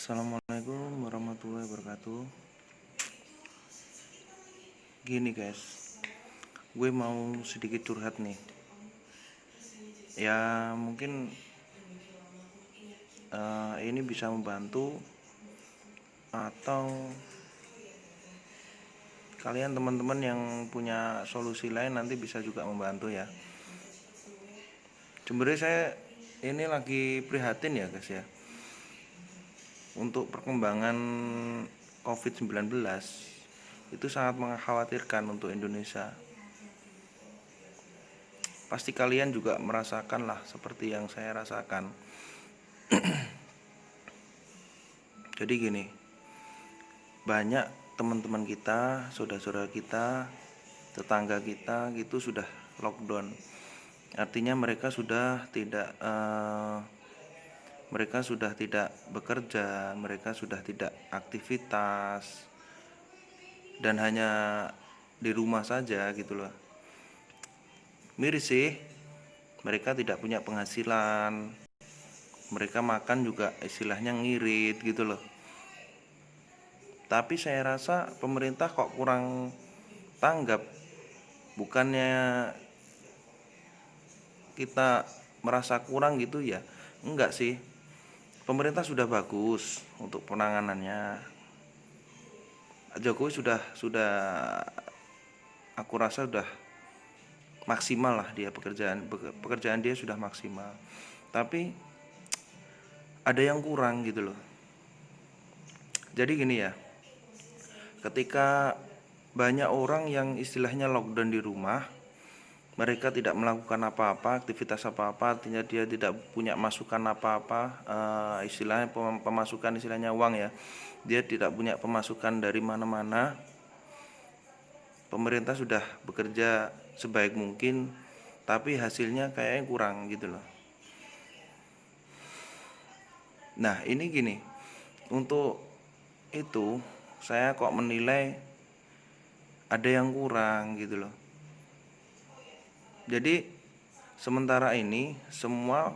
Assalamualaikum warahmatullahi wabarakatuh. Gini guys, gue mau sedikit curhat nih. Ya mungkin ini bisa membantu, atau kalian teman-teman yang punya solusi lain nanti bisa juga membantu ya. Sebenarnya saya ini lagi prihatin ya guys ya, untuk perkembangan COVID-19 itu sangat mengkhawatirkan untuk Indonesia. Pasti kalian juga merasakan lah seperti yang saya rasakan. Jadi gini, banyak teman-teman kita, saudara-saudara kita, tetangga kita gitu sudah lockdown. Artinya mereka sudah tidak bekerja, mereka sudah tidak aktivitas, dan hanya di rumah saja gitu loh. Miris sih, mereka tidak punya penghasilan, mereka makan juga istilahnya ngirit gitu loh. Tapi saya rasa pemerintah kok kurang tanggap. Bukannya kita merasa kurang gitu ya, enggak sih. Pemerintah sudah bagus untuk penanganannya. Jokowi sudah aku rasa sudah maksimal lah, dia pekerjaan dia sudah maksimal. Tapi ada yang kurang gitu loh. Jadi gini ya, ketika banyak orang yang istilahnya lockdown di rumah, mereka tidak melakukan apa-apa, aktivitas apa-apa, artinya dia tidak punya masukan apa-apa, istilahnya pemasukan, istilahnya uang ya, dia tidak punya pemasukan dari mana-mana. Pemerintah sudah bekerja sebaik mungkin, tapi hasilnya kayaknya kurang gitu loh. Nah ini gini, untuk itu saya kok menilai ada yang kurang gitu loh. Jadi sementara ini semua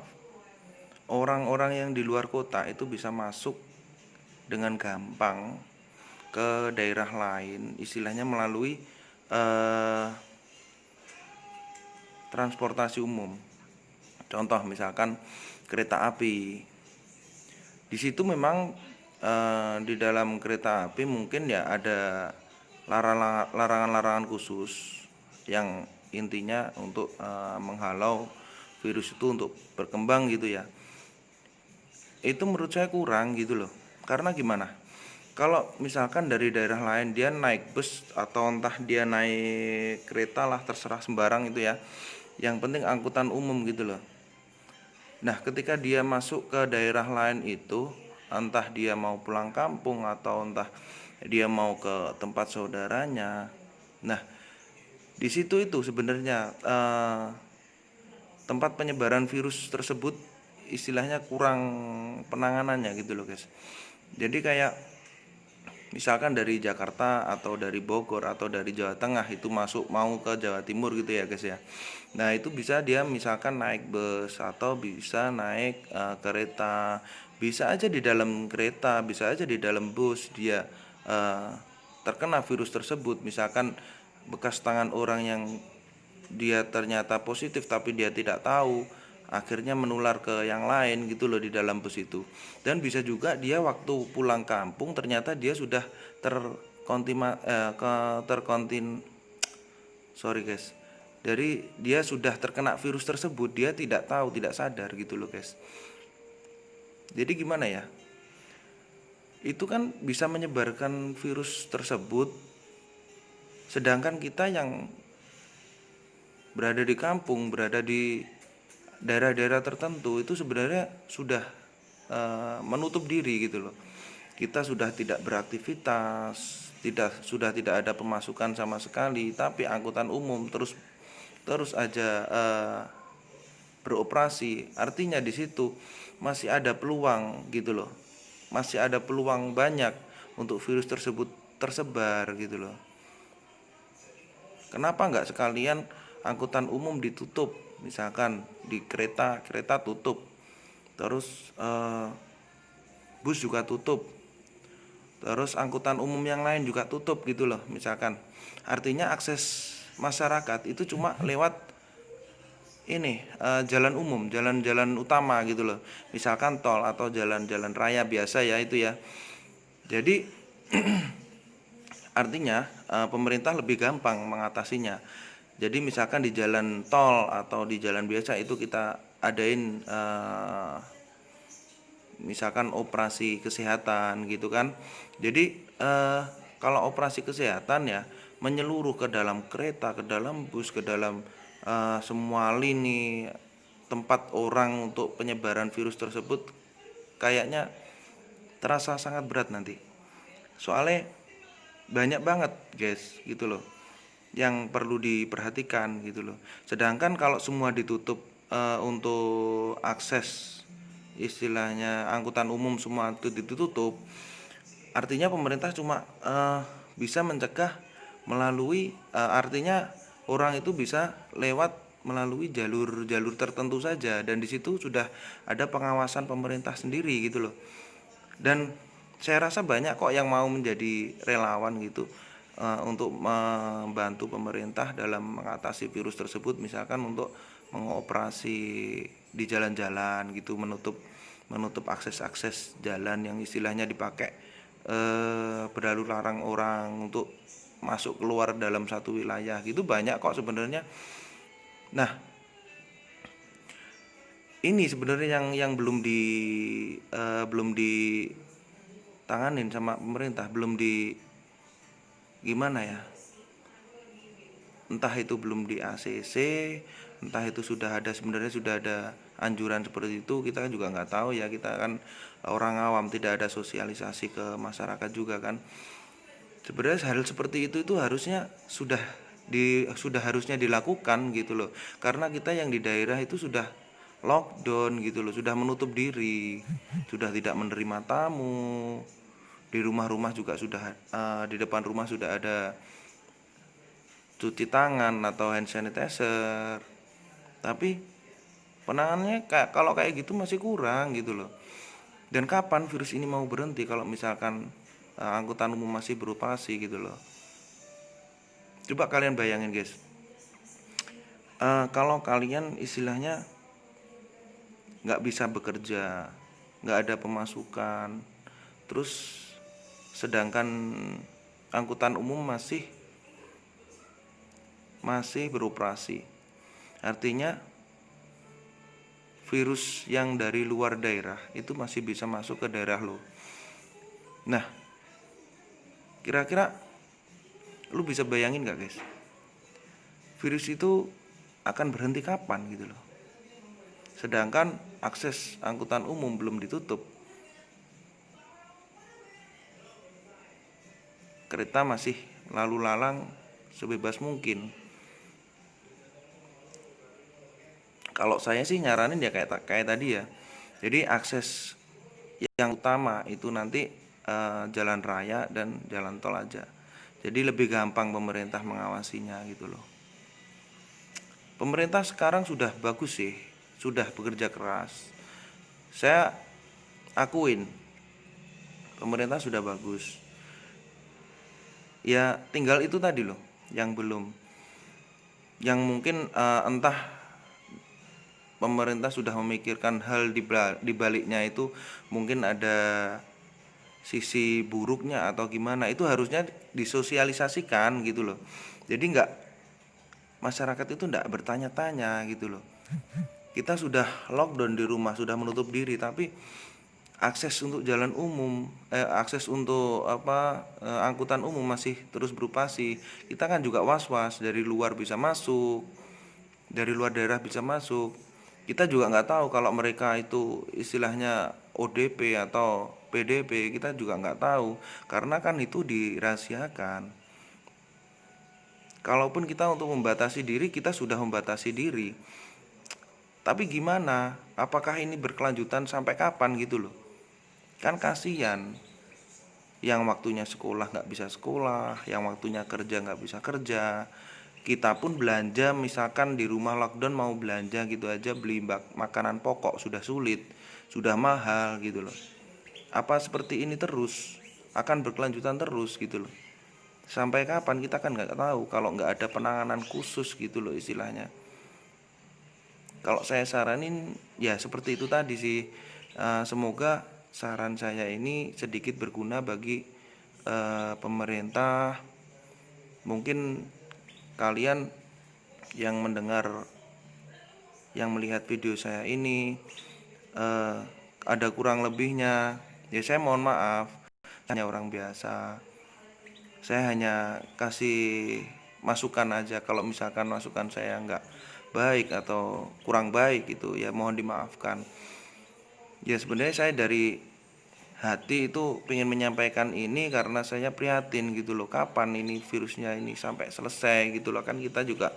orang-orang yang di luar kota itu bisa masuk dengan gampang ke daerah lain, istilahnya melalui transportasi umum. Contoh misalkan kereta api. Di situ memang di dalam kereta api mungkin ya ada larangan-larangan khusus yang intinya untuk menghalau virus itu untuk berkembang gitu ya. Itu menurut saya kurang gitu loh. Karena gimana? Kalau misalkan dari daerah lain dia naik bus atau entah dia naik kereta lah, terserah sembarang itu ya. Yang penting angkutan umum gitu loh. Nah, ketika dia masuk ke daerah lain itu, entah dia mau pulang kampung atau entah dia mau ke tempat saudaranya. Nah, di situ itu sebenarnya tempat penyebaran virus tersebut istilahnya kurang penanganannya gitu loh guys. Jadi kayak misalkan dari Jakarta atau dari Bogor atau dari Jawa Tengah itu masuk mau ke Jawa Timur gitu ya guys ya. Nah itu bisa dia misalkan naik bus atau bisa naik kereta, bisa aja di dalam kereta, bisa aja di dalam bus dia terkena virus tersebut. Misalkan bekas tangan orang yang dia ternyata positif tapi dia tidak tahu, akhirnya menular ke yang lain gitu loh di dalam bus itu. Dan bisa juga dia waktu pulang kampung ternyata dia sudah terkontin sorry guys, dari dia sudah terkena virus tersebut, dia tidak tahu, tidak sadar gitu loh guys. Jadi gimana ya, itu kan bisa menyebarkan virus tersebut, sedangkan kita yang berada di kampung, berada di daerah-daerah tertentu itu sebenarnya sudah menutup diri gitu loh. Kita sudah tidak beraktivitas, sudah tidak ada pemasukan sama sekali, tapi angkutan umum terus aja beroperasi. Artinya di situ masih ada peluang gitu loh. Masih ada peluang banyak untuk virus tersebut tersebar gitu loh. Kenapa nggak sekalian angkutan umum ditutup? Misalkan di kereta tutup, terus bus juga tutup, terus angkutan umum yang lain juga tutup gitu loh misalkan. Artinya akses masyarakat itu cuma lewat ini jalan umum, jalan-jalan utama gitu loh. Misalkan tol atau jalan-jalan raya biasa ya itu ya. Jadi artinya pemerintah lebih gampang mengatasinya. Jadi misalkan di jalan tol atau di jalan biasa itu kita adain misalkan operasi kesehatan gitu kan. Jadi kalau operasi kesehatan ya menyeluruh ke dalam kereta, ke dalam bus, ke dalam semua lini tempat orang untuk penyebaran virus tersebut, kayaknya terasa sangat berat nanti. Soalnya banyak banget guys gitu loh yang perlu diperhatikan gitu loh. Sedangkan kalau semua ditutup untuk akses istilahnya angkutan umum semua itu ditutup, artinya pemerintah cuma bisa mencegah melalui artinya orang itu bisa lewat melalui jalur-jalur tertentu saja, dan di situ sudah ada pengawasan pemerintah sendiri gitu loh. Dan saya rasa banyak kok yang mau menjadi relawan gitu untuk membantu pemerintah dalam mengatasi virus tersebut, misalkan untuk mengoperasi di jalan-jalan gitu, menutup akses-akses jalan yang istilahnya dipakai berlalu larang orang untuk masuk keluar dalam satu wilayah gitu, banyak kok sebenarnya. Nah, ini sebenarnya yang belum ditanganin sama pemerintah, belum di gimana ya, entah itu belum di ACC, entah itu sebenarnya sudah ada anjuran seperti itu, kita kan juga nggak tahu ya, kita kan orang awam, tidak ada sosialisasi ke masyarakat juga kan. Sebenarnya hal seperti itu harusnya sudah harusnya dilakukan gitu loh, karena kita yang di daerah itu sudah lockdown gitu loh, sudah menutup diri, sudah tidak menerima tamu, di rumah-rumah juga sudah di depan rumah sudah ada cuci tangan atau hand sanitizer, tapi penanganannya kalau kayak gitu masih kurang gitu loh. Dan kapan virus ini mau berhenti kalau misalkan angkutan umum masih beroperasi gitu loh. Coba kalian bayangin guys, kalau kalian istilahnya nggak bisa bekerja, nggak ada pemasukan, terus sedangkan angkutan umum masih beroperasi, artinya virus yang dari luar daerah itu masih bisa masuk ke daerah lo. Nah, kira-kira lu bisa bayangin gak guys, virus itu akan berhenti kapan gitu loh, sedangkan akses angkutan umum belum ditutup, kereta masih lalu lalang sebebas mungkin. Kalau saya sih nyaranin ya kayak tadi ya, jadi akses yang utama itu nanti jalan raya dan jalan tol aja, jadi lebih gampang pemerintah mengawasinya gitu loh. Pemerintah sekarang sudah bagus sih, sudah bekerja keras, saya akuin pemerintah sudah bagus. Ya tinggal itu tadi loh yang belum, yang mungkin entah pemerintah sudah memikirkan hal di baliknya itu, mungkin ada sisi buruknya atau gimana, itu harusnya disosialisasikan gitu loh. Jadi masyarakat itu enggak bertanya-tanya gitu loh. Kita sudah lockdown di rumah, sudah menutup diri, tapi akses untuk jalan umum, akses untuk angkutan umum masih terus beroperasi. Kita kan juga was-was, dari luar bisa masuk, dari luar daerah bisa masuk. Kita juga nggak tahu kalau mereka itu istilahnya ODP atau PDP, kita juga nggak tahu, karena kan itu dirahasiakan. Kalaupun kita untuk membatasi diri, kita sudah membatasi diri, tapi gimana, apakah ini berkelanjutan sampai kapan gitu loh. Kan kasihan, yang waktunya sekolah nggak bisa sekolah, yang waktunya kerja nggak bisa kerja. Kita pun belanja, misalkan di rumah lockdown mau belanja gitu aja, beli makanan pokok sudah sulit, sudah mahal gitu loh. apa seperti ini terus, akan berkelanjutan terus gitu loh. Sampai kapan kita kan nggak tahu kalau nggak ada penanganan khusus gitu loh istilahnya. Kalau saya saranin ya seperti itu tadi sih. Semoga saran saya ini sedikit berguna bagi pemerintah. Mungkin kalian yang mendengar, yang melihat video saya ini ada kurang lebihnya, ya saya mohon maaf. Hanya orang biasa, saya hanya kasih masukan aja. Kalau misalkan masukan saya nggak baik atau kurang baik gitu, ya mohon dimaafkan. Ya sebenarnya saya dari hati itu pengen menyampaikan ini karena saya prihatin gitu loh, kapan ini virusnya ini sampai selesai gitu loh. Kan kita juga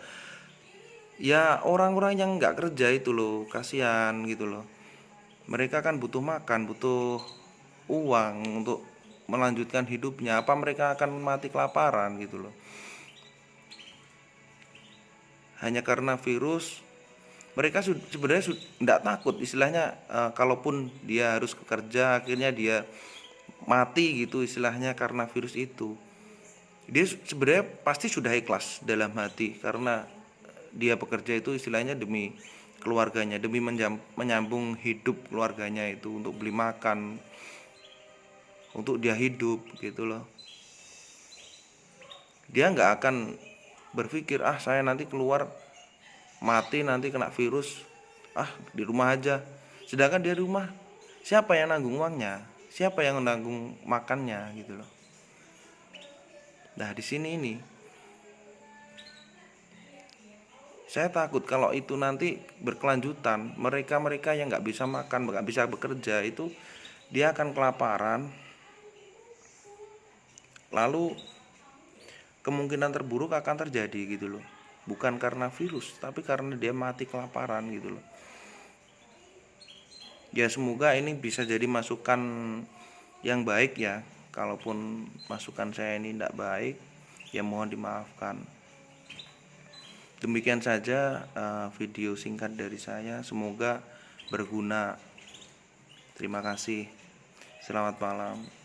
ya orang-orang yang nggak kerja itu loh, kasihan gitu loh. Mereka kan butuh makan, butuh uang untuk melanjutkan hidupnya. Apa mereka akan mati kelaparan gitu loh, hanya karena virus? Mereka sebenarnya tidak takut istilahnya. Kalaupun dia harus bekerja, akhirnya dia mati gitu istilahnya karena virus itu, dia sebenarnya pasti sudah ikhlas dalam hati, karena dia bekerja itu istilahnya demi keluarganya, demi menyambung hidup keluarganya itu, untuk beli makan, untuk dia hidup gitu loh. Dia nggak akan berpikir saya nanti keluar mati, nanti kena virus, di rumah aja. Sedangkan di rumah siapa yang nanggung uangnya, siapa yang nanggung makannya gitu loh. Nah di sini ini saya takut kalau itu nanti berkelanjutan, mereka yang nggak bisa makan, nggak bisa bekerja itu, dia akan kelaparan. Lalu kemungkinan terburuk akan terjadi gitu loh, bukan karena virus tapi karena dia mati kelaparan gitu loh. Ya semoga ini bisa jadi masukan yang baik ya. Kalaupun masukan saya ini tidak baik, ya mohon dimaafkan. Demikian saja video singkat dari saya, semoga berguna. Terima kasih. Selamat malam.